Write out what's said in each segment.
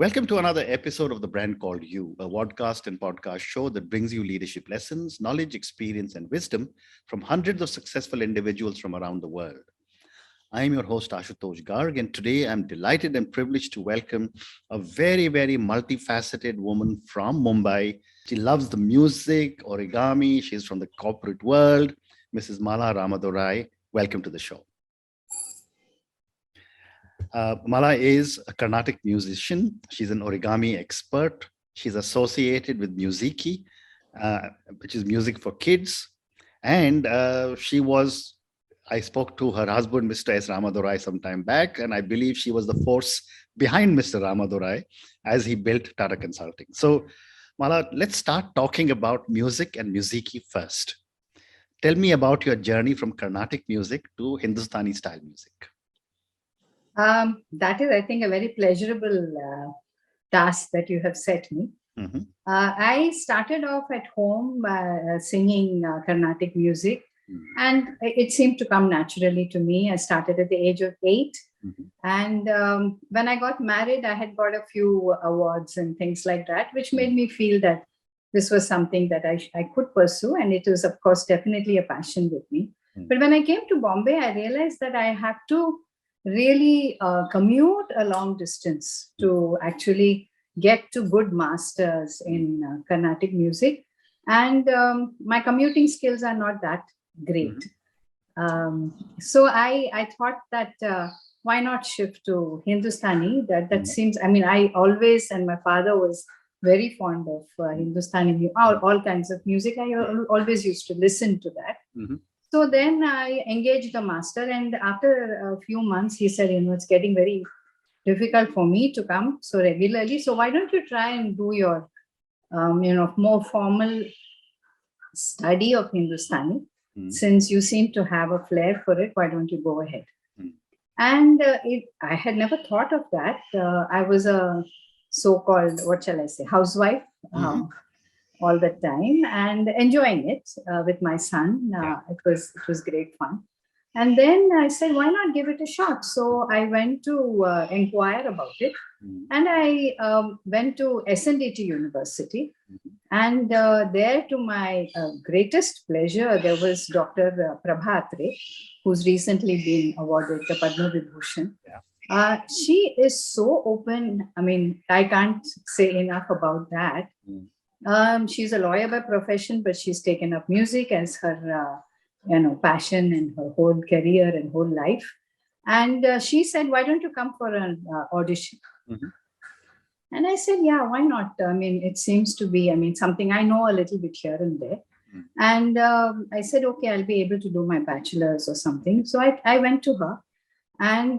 Welcome to another episode of The Brand Called You, a podcast and podcast show that brings you leadership lessons, knowledge, experience, and wisdom from hundreds of successful individuals from around the world. I am your host, Ashutosh Garg, and today I'm delighted and privileged to welcome a very, very multifaceted woman from Mumbai. She loves the music, origami. She's from the corporate world. Mrs. Mala Ramadorai, welcome to the show. Mala is a Carnatic musician. She's an origami expert. She's associated with Muziki, which is music for kids. And I spoke to her husband, Mr. S. Ramadorai, some time back, and I believe she was the force behind Mr. Ramadorai as he built Tata Consulting. So, Mala, let's start talking about music and Muziki first. Tell me about your journey from Carnatic music to Hindustani style music. That is, I think, a very pleasurable task that you have set me. Mm-hmm. I started off at home singing Carnatic music, and it seemed to come naturally to me. I started at the age of 8. Mm-hmm. And when I got married, I had got a few awards and things like that, which made me feel that this was something that I could pursue. And it was, of course, definitely a passion with me. Mm-hmm. But when I came to Bombay, I realized that I have to really commute a long distance to actually get to good masters in Carnatic music. And my commuting skills are not that great. Mm-hmm. So I thought that why not shift to Hindustani? That seems, I always, and my father was very fond of Hindustani, all kinds of music. I always used to listen to that. Mm-hmm. So then I engaged the master, and after a few months, he said, it's getting very difficult for me to come so regularly. So why don't you try and do your, more formal study of Hindustani? Since you seem to have a flair for it, why don't you go ahead? And I had never thought of that. I was a so-called, housewife. All the time and enjoying it with my son. It was great fun. And then I said, why not give it a shot? So I went to inquire about it. And I went to SNDT University. And there, to my greatest pleasure, there was Dr. Prabha Atre, who's recently been awarded the Padma Vibhushan. She is so open. I can't say enough about that. She's a lawyer by profession, but she's taken up music as her, passion and her whole career and whole life. And she said, why don't you come for an audition? Mm-hmm. And I said, yeah, why not? It seems to be, something I know a little bit here and there. Mm-hmm. And I said, okay, I'll be able to do my bachelor's or something. So I went to her, and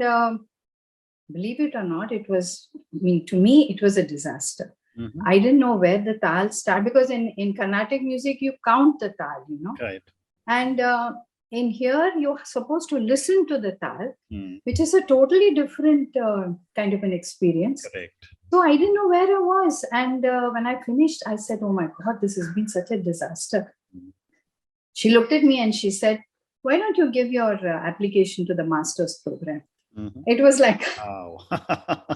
believe it or not, it was, to me, it was a disaster. Mm-hmm. I didn't know where the tal start, because in Carnatic music, you count the tal, Right. And in here, you're supposed to listen to the tal, which is a totally different kind of an experience. Correct. So I didn't know where I was. And when I finished, I said, oh my God, this has been such a disaster. Mm-hmm. She looked at me and she said, why don't you give your application to the master's program? Mm-hmm. It was like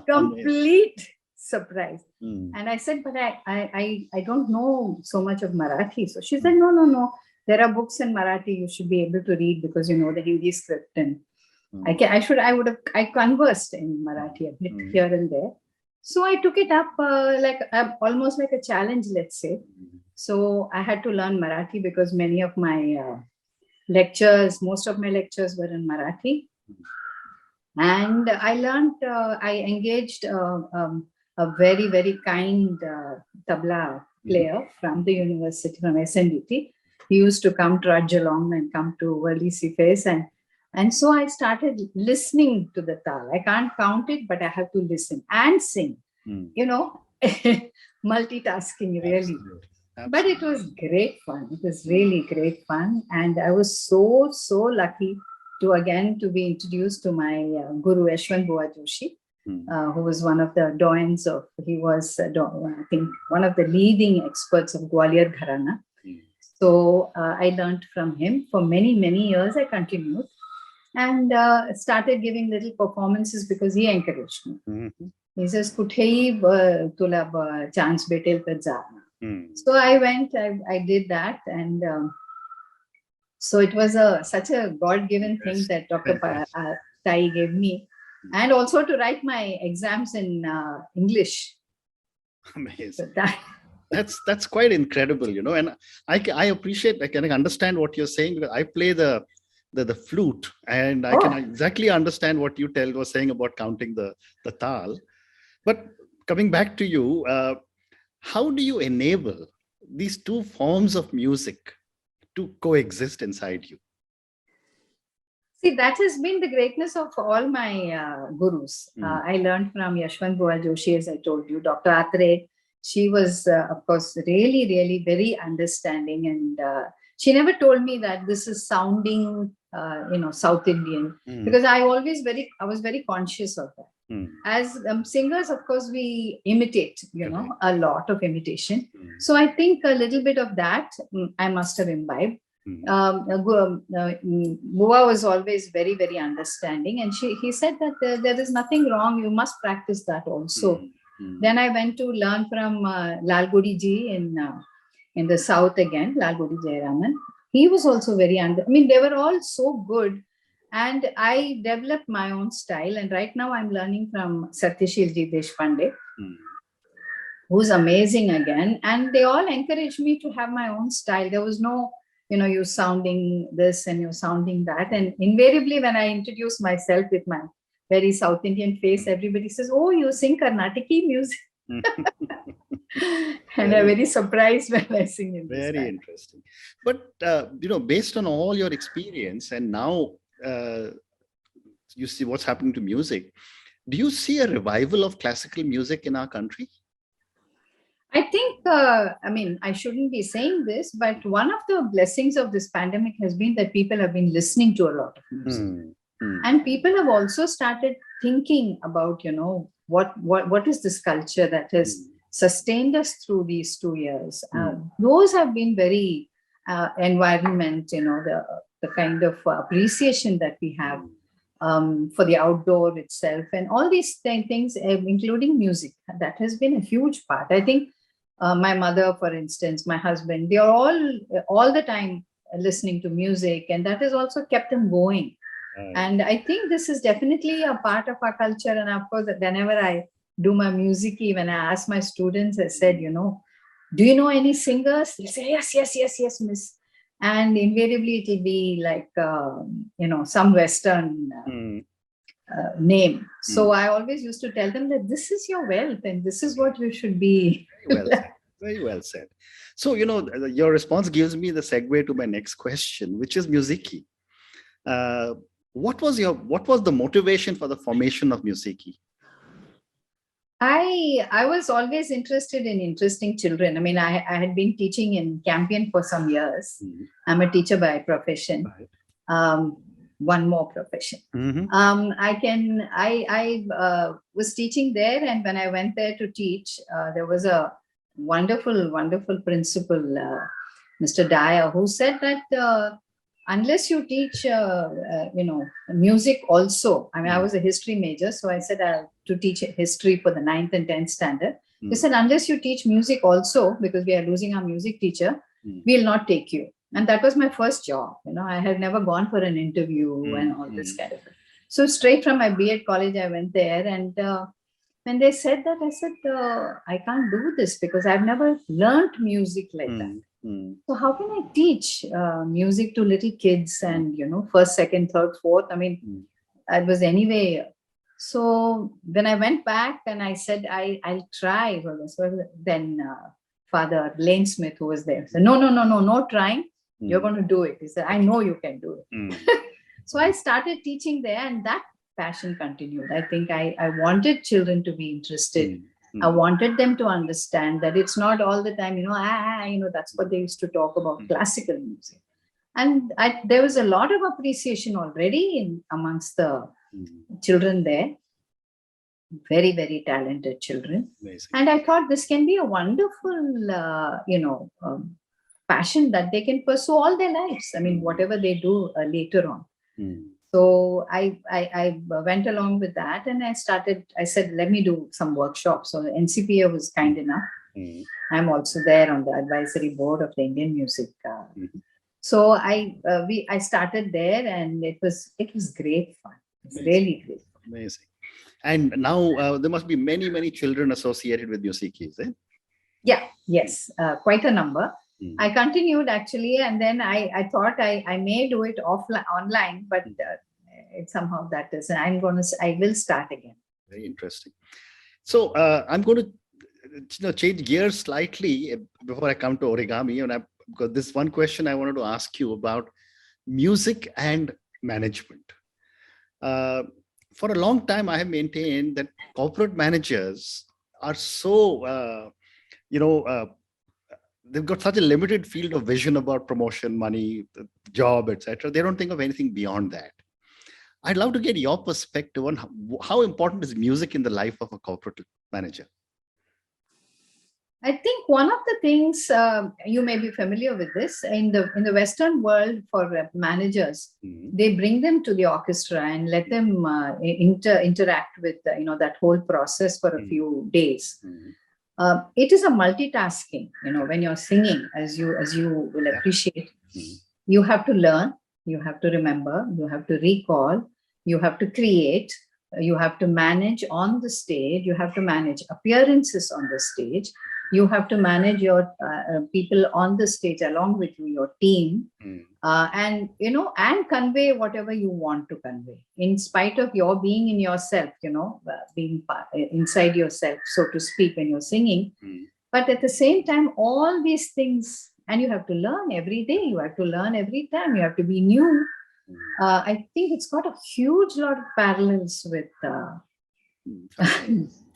complete surprise. And I said, but I don't know so much of Marathi. So she said, no. There are books in Marathi you should be able to read because you know the Hindi script. And I conversed in Marathi a bit here and there. So I took it up almost like a challenge, let's say. So I had to learn Marathi because many of my most of my lectures were in Marathi. And I learned, I engaged a very, very kind tabla player from the university, from SNDT. He used to come trudge along and come to Valisi Face. And so I started listening to the tal. I can't count it, but I have to listen and sing. Multitasking, really. Absolutely. But it was great fun. It was really great fun. And I was so, so lucky to be introduced to my Guru Yashwant Bua Joshi. Who was one of the doyens he was, I think, one of the leading experts of Gwalior Gharana. So I learned from him. For many, many years, I continued and started giving little performances because he encouraged me. Mm-hmm. He says, "Kuthei tula chance betel ta ja." So I went, I did that, and so it was such a God-given thing that Dr. Tai gave me, and also to write my exams in English. Amazing. So that's quite incredible, you know. And I appreciate, I can understand what you're saying, because I play the flute, and I can exactly understand what you was saying about counting the tal. But coming back to you, how do you enable these two forms of music to coexist inside you? See, that has been the greatness of all my gurus. I learned from Yashwant Bua Joshi, as I told you, Dr. Atre. She was, of course, really, really very understanding, and she never told me that this is sounding, South Indian, because I was very conscious of that. As singers, of course, we imitate, a lot of imitation. So I think a little bit of that I must have imbibed. Bua was always very, very understanding, and he said that there is nothing wrong. You must practice that also. Then I went to learn from Lal Gudi ji in the south again, Lal Gudi Jayaraman. He was also very they were all so good, and I developed my own style. And right now I'm learning from Satyashil ji Deshpande, who's amazing again. And they all encouraged me to have my own style. There was no, you sounding this and you're sounding that. And invariably, when I introduce myself with my very South Indian face, everybody says, "Oh, you sing Carnatiki music." And I'm very surprised when I sing in this. Very interesting. But, based on all your experience, and now you see what's happening to music, do you see a revival of classical music in our country? I think, I shouldn't be saying this, but one of the blessings of this pandemic has been that people have been listening to a lot of music. And people have also started thinking about, what is this culture that has sustained us through these 2 years. Those have been very environment, the kind of appreciation that we have for the outdoor itself, and all these things, including music. That has been a huge part. I think my mother, for instance, my husband, they are all the time listening to music, and that has also kept them going. And I think this is definitely a part of our culture. And of course, whenever I do my Muziki, when I ask my students, I said, "Do you know any singers?" They say, yes, miss. And invariably, it will be like, some Western name. So I always used to tell them that this is your wealth and this is what you should be. Very well said. So, your response gives me the segue to my next question, which is Muziki. What was the motivation for the formation of Muziki? I was always interested in interesting children. I had been teaching in Campion for some years. I'm a teacher by profession. One more profession. I was teaching there, and when I went there to teach, there was a wonderful, wonderful principal, Mr. Dyer, who said that unless you teach, music also. I was a history major, so I said to teach history for the 9th and 10th standard. They said, unless you teach music also, because we are losing our music teacher, we'll not take you. And that was my first job. I had never gone for an interview and all this kind of thing. So straight from my B.Ed college, I went there, and when they said that, I said, I can't do this because I've never learned music like that. So how can I teach music to little kids and, first, second, third, fourth? I was anyway. So when I went back and I said, I'll try. Then Father Lane Smith, who was there, said, no trying. You're going to do it. He said, I know you can do it. So I started teaching there, and that passion continued. I think I wanted children to be interested. I wanted them to understand that it's not all the time, that's what they used to talk about, classical music. And there was a lot of appreciation already amongst the children there. Very, very talented children. Amazing. And I thought this can be a wonderful, passion that they can pursue all their lives. Whatever they do later on. So I went along with that, and I said, let me do some workshops. So NCPA was kind enough. I'm also there on the advisory board of the Indian Music. So I started there, and it was great fun. It's really great fun. Amazing. And now there must be many children associated with Muziki, is it? Yeah, yes, quite a number. I continued actually, and then I thought I may do it online, but it somehow that is. I will start again. Very interesting. So I'm going to change gears slightly before I come to origami, and because this one question I wanted to ask you about music and management. For a long time, I have maintained that corporate managers are so they've got such a limited field of vision about promotion, money, job, etc. They don't think of anything beyond that. I'd love to get your perspective on how important is music in the life of a corporate manager. I think one of the things you may be familiar with this in the Western world for managers, they bring them to the orchestra and let them interact with that whole process for a few days. It is a multitasking, when you're singing, as you will appreciate. You have to learn, you have to remember, you have to recall, you have to create, you have to manage on the stage, you have to manage appearances on the stage, you have to manage your people on the stage along with you, your team, and convey whatever you want to convey, in spite of your being in yourself, being inside yourself, so to speak, when you're singing. But at the same time, all these things, and you have to learn every day, you have to learn every time, you have to be new. I think it's got a huge lot of parallels with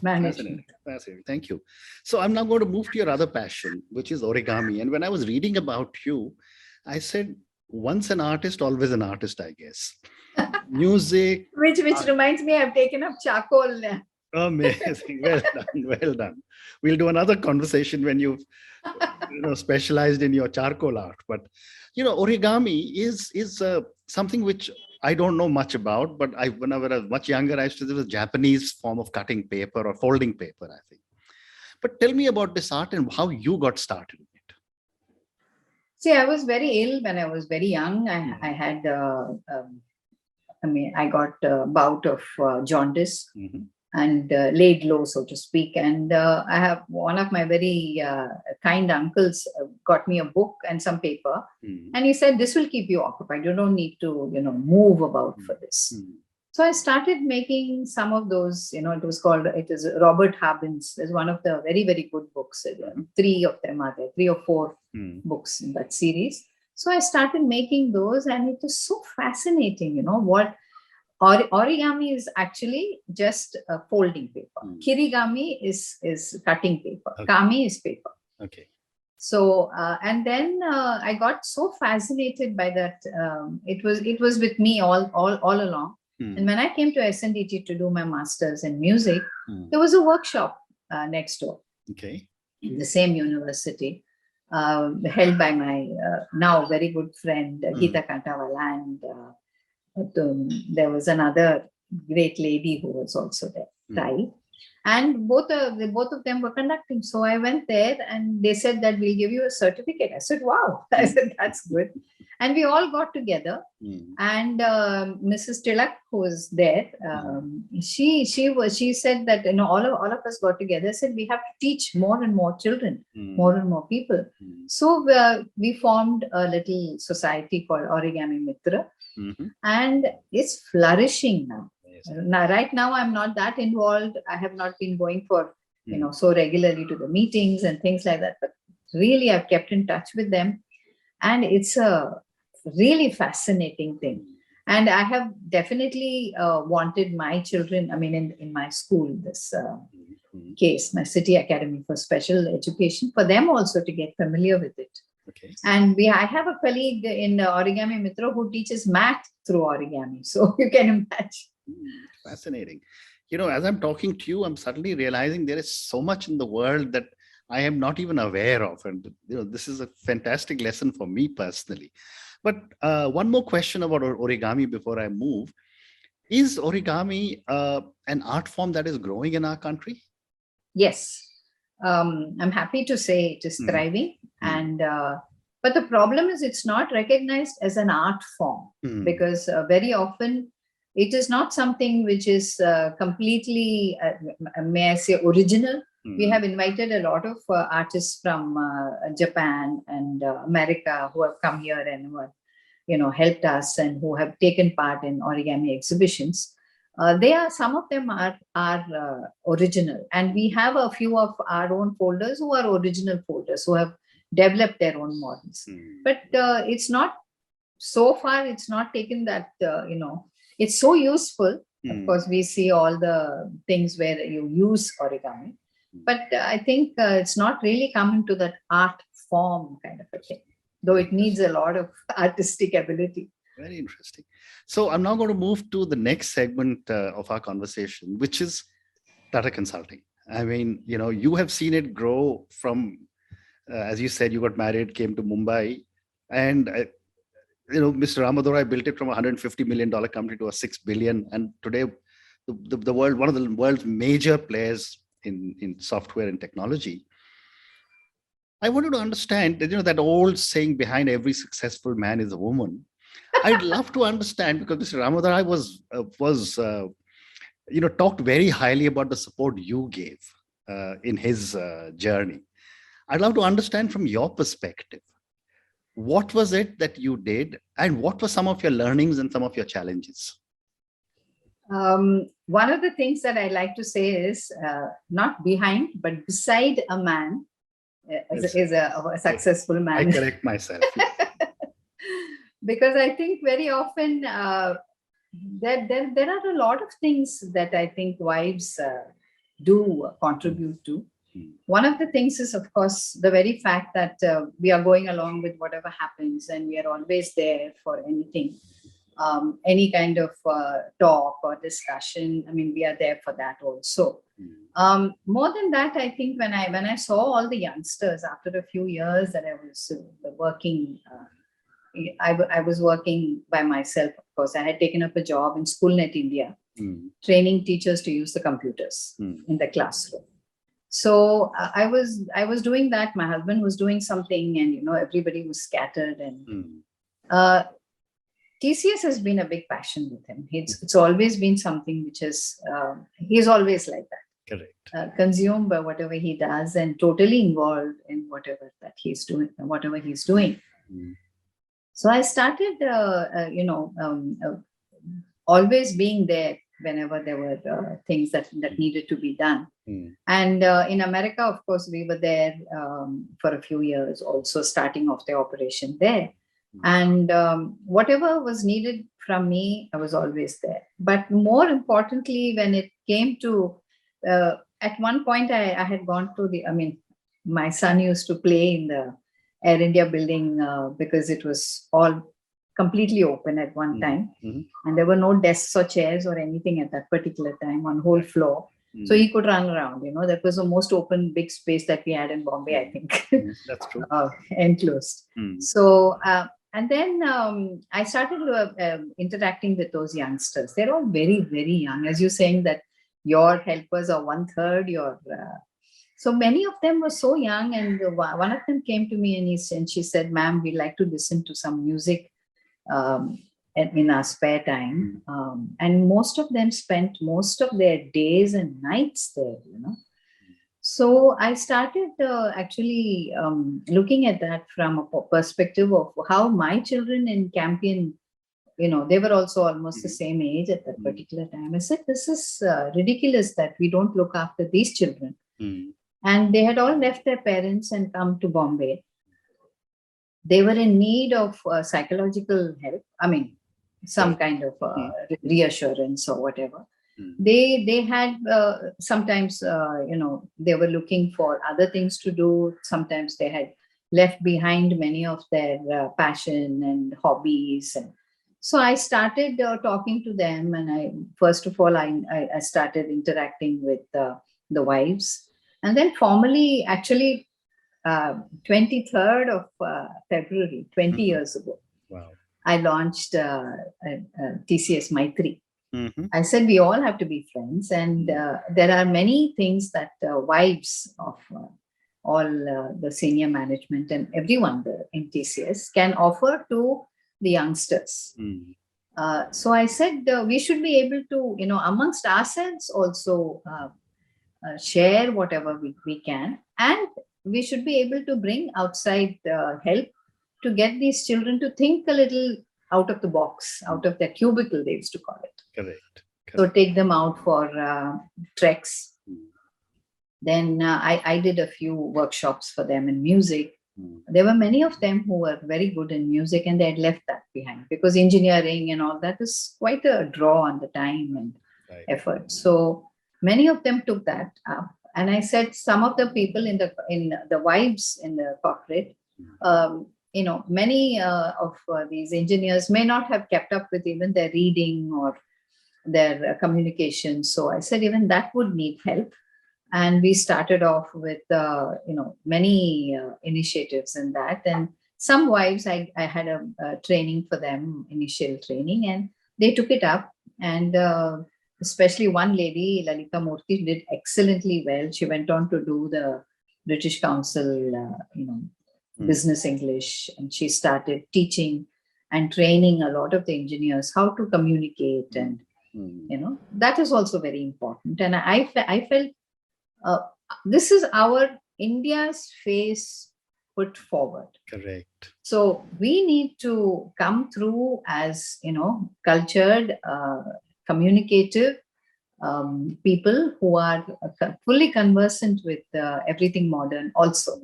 management. Fascinating. Thank you. So I'm now going to move to your other passion, which is origami. And when I was reading about you, I said, once an artist, always an artist, I guess. Music. Which reminds me, I've taken up charcoal. Amazing. Well done. We'll do another conversation when you've specialized in your charcoal art. But, origami is something which I don't know much about, but when I was much younger, I used to do a Japanese form of cutting paper or folding paper, I think. But tell me about this art and how you got started in it. See, I was very ill when I was very young. I had, I got a bout of jaundice and laid low, so to speak. And I have one of my very kind uncles got me a book and some paper. And he said, this will keep you occupied. You don't need to, move about for this. So I started making some of those, it is Robert Harbin's. There's one of the very, very good books. 3 of them are there, 3 or 4 books in that series. So I started making those, and it was so fascinating, what origami is actually just folding paper. Kirigami is cutting paper. Okay. Kami is paper. Okay. So and then I got so fascinated by that. It was with me all along. And when I came to SNDT to do my master's in music, there was a workshop next door. Okay. In the same university, held by my now very good friend Geeta Kantawala, and there was another great lady who was also there, right? And both of them were conducting. So I went there, and they said that we'll give you a certificate. I said, wow. I said, that's good. And we all got together. And Mrs. Tilak, who was there, she said that all of us got together, said we have to teach more and more children, more and more people. So we formed a little society called Origami Mitra. And it's flourishing now. Now, right now, I'm not that involved. I have not been going for, so regularly to the meetings and things like that. But really, I've kept in touch with them. And it's a really fascinating thing. And I have definitely wanted my children, in my school, this case, my City Academy for Special Education, for them also to get familiar with it. Okay. And I have a colleague in Origami Mitra who teaches math through origami. So you can imagine. Fascinating. As I'm talking to you, I'm suddenly realizing there is so much in the world that I am not even aware of. And, this is a fantastic lesson for me personally. But one more question about origami before I move. Is origami an art form that is growing in our country? Yes. I'm happy to say it is thriving. And but the problem is it's not recognized as an art form because very often it is not something which is completely, may I say, original. We have invited a lot of artists from Japan and America who have come here and who have, helped us and who have taken part in origami exhibitions. Some of them are original, and we have a few of our own folders who are original folders who have developed their own models. But it's not, so far it's not taken that, it's so useful. Of course, we see all the things where you use origami, but I think it's not really come into that art form kind of a thing, though it needs a lot of artistic ability. Very interesting. So I'm now going to move to the next segment of our conversation, which is Tata Consulting. I mean, you have seen it grow from, as you said, you got married, came to Mumbai, and Mr. Ramadorai built it from a $150 million company to a $6 billion, and today the world, one of the world's major players in software and technology. I wanted to understand that, that old saying, behind every successful man is a woman. I'd love to understand, because Mr. Ramadorai was talked very highly about the support you gave in his journey. I'd love to understand from your perspective, what was it that you did, and what were some of your learnings and some of your challenges? One of the things that I like to say is not behind, but beside a man is a successful man. I correct myself. Because I think very often that there are a lot of things that I think wives do contribute to. One of the things is, of course, the very fact that we are going along with whatever happens, and we are always there for anything, any kind of talk or discussion. I mean, we are there for that also. More than that, I think when I saw all the youngsters after a few years that I was working, I was working by myself. Of course, I had taken up a job in Schoolnet India, training teachers to use the computers in the classroom. So I was doing that. My husband was doing something, and everybody was scattered. And TCS has been a big passion with him. It's always been something which is he's always like that. Correct. Consumed by whatever he does and totally involved in whatever he's doing. So I started, always being there whenever there were things that needed to be done. And in America, of course, we were there for a few years, also starting off the operation there. And whatever was needed from me, I was always there. But more importantly, when it came to, at one point, I had gone to my son used to play in the Air India building because it was all completely open at one time. And there were no desks or chairs or anything at that particular time on whole floor. So he could run around, that was the most open big space that we had in Bombay, I think. That's true. Enclosed. So, and then I started interacting with those youngsters. They're all very, very young. As you're saying that your helpers are 1/3, so many of them were so young, and one of them came to me and she said, "Ma'am, we like to listen to some music in our spare time." And most of them spent most of their days and nights there, So I started actually looking at that from a perspective of how my children in Campion, they were also almost the same age at that particular time. I said, this is ridiculous that we don't look after these children. And they had all left their parents and come to Bombay. They were in need of psychological help. I mean, some kind of reassurance or whatever. They had sometimes, they were looking for other things to do. Sometimes they had left behind many of their passion and hobbies. And so I started talking to them. And first of all, I started interacting with the wives. And then formally, actually, 23rd of February, 20 years ago, Wow. I launched TCS Maitri. I said we all have to be friends, and there are many things that wives of all the senior management and everyone in TCS can offer to the youngsters. So I said we should be able to, amongst ourselves also share whatever we can, and we should be able to bring outside help to get these children to think a little out of the box, out of their cubicle, they used to call it. Correct. So take them out for treks. Then I did a few workshops for them in music. There were many of them who were very good in music, and they had left that behind because engineering and all that is quite a draw on the time and effort. So many of them took that up. And I said some of the people in the wives in the corporate, many of these engineers may not have kept up with even their reading or their communication. So I said even that would need help. And we started off with, many initiatives in that. And some wives, I had a training for them, initial training, and they took it up. And especially one lady, Lalita Murthy, did excellently well. She went on to do the British Council, business English, and she started teaching and training a lot of the engineers how to communicate. And, that is also very important. And I felt, this is our India's face put forward. Correct. So we need to come through as, cultured, communicative people who are fully conversant with everything modern also.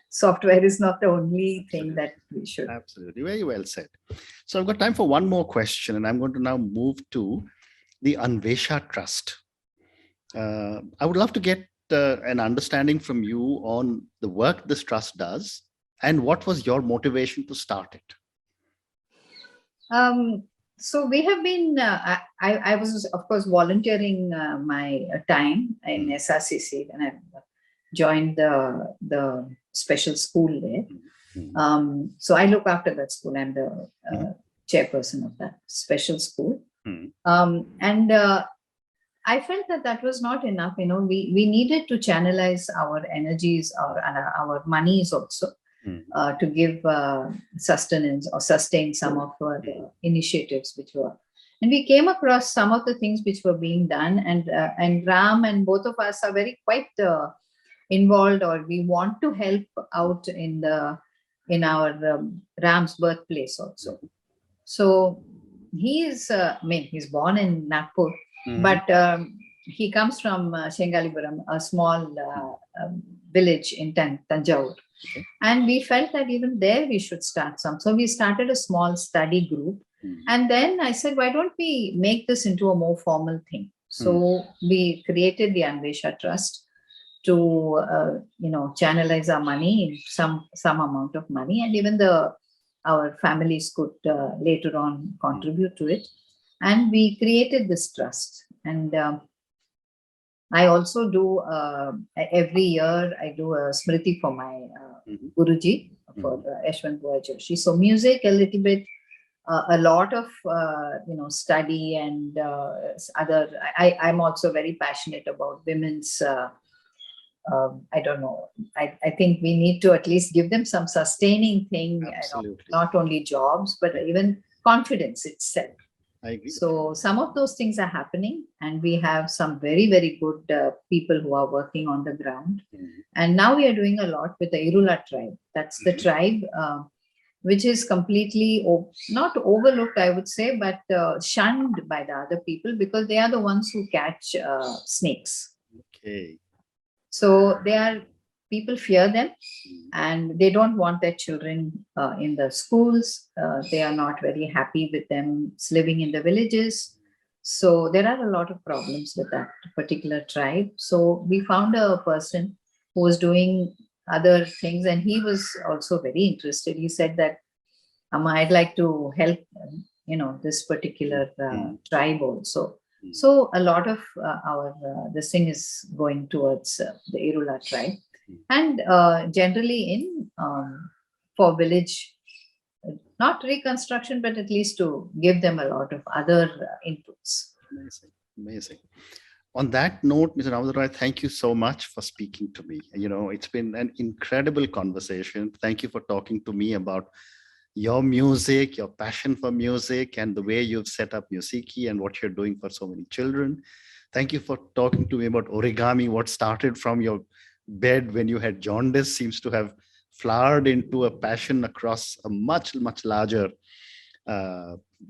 Software is not the only thing that we should. Absolutely. Very well said. So I've got time for one more question, and I'm going to now move to the Anvesha Trust. I would love to get an understanding from you on the work this trust does and what was your motivation to start it. So we have been, I was, of course, volunteering my time in SRCC, and I joined the special school there. So I look after that school. I'm the chairperson of that special school. And I felt that was not enough. We needed to channelize our energies or our monies also to give sustenance or sustain some of the initiatives which were. And we came across some of the things which were being done, and Ram and both of us are very quite involved, or we want to help out in our Ram's birthplace also. So he is, he's born in Nagpur. But he comes from Shengalipuram, a small village in Tanjore. And we felt that even there we should start some. So we started a small study group. And then I said, why don't we make this into a more formal thing? So we created the Anvesha Trust to, channelize our money in some amount of money. And even our families could later on contribute to it. And we created this trust. And I also do, every year, I do a smriti for my Guruji, for Yashwant Bhai Joshi. So music, a little bit, a lot of, study and other, I'm also very passionate about women's, I don't know, I think we need to at least give them some sustaining thing, not only jobs, but even confidence itself. I agree. So some of those things are happening, and we have some very, very good people who are working on the ground. And now we are doing a lot with the Irula tribe. That's the tribe which is completely not overlooked, I would say, but shunned by the other people because they are the ones who catch snakes. Okay. So people fear them, and they don't want their children in the schools. They are not very happy with them living in the villages. So there are a lot of problems with that particular tribe. So we found a person who was doing other things, and he was also very interested. He said that, I'd like to help, this particular tribe also. So a lot of this thing is going towards the Irula tribe. And generally for village not reconstruction, but at least to give them a lot of other inputs. Amazing, amazing. On that note, Mr. Ramadorai, thank you so much for speaking to me. It's been an incredible conversation. Thank you for talking to me about your music, your passion for music, and the way you've set up Muziki and what you're doing for so many children. Thank you for talking to me about origami. What started from your bed when you had jaundice seems to have flowered into a passion across a much, much larger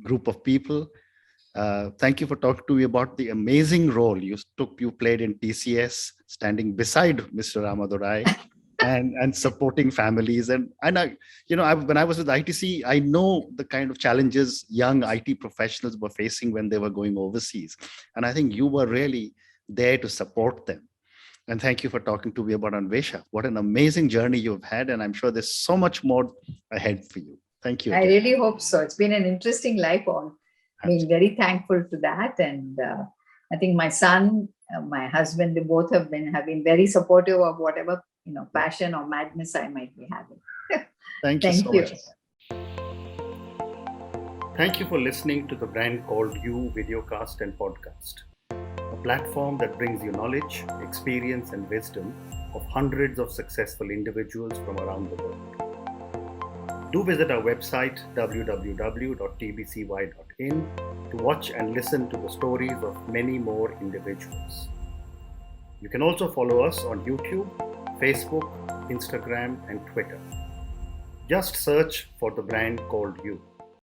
group of people. Thank you for talking to me about the amazing role you played in TCS, standing beside Mr. Ramadorai and supporting families. And when I was with ITC, I know the kind of challenges young IT professionals were facing when they were going overseas. And I think you were really there to support them. And thank you for talking to me about Anvesha. What an amazing journey you've had. And I'm sure there's so much more ahead for you. Thank you again. I really hope so. It's been an interesting life on. Being very thankful to that. And I think my son, my husband, they both have been very supportive of whatever, passion or madness I might be having. Thank you so much. Thank you for listening to the Brand Called You videocast and podcast, a platform that brings you knowledge, experience, and wisdom of hundreds of successful individuals from around the world. Do visit our website www.tbcy.in to watch and listen to the stories of many more individuals. You can also follow us on YouTube, Facebook, Instagram, and Twitter. Just search for the Brand Called You.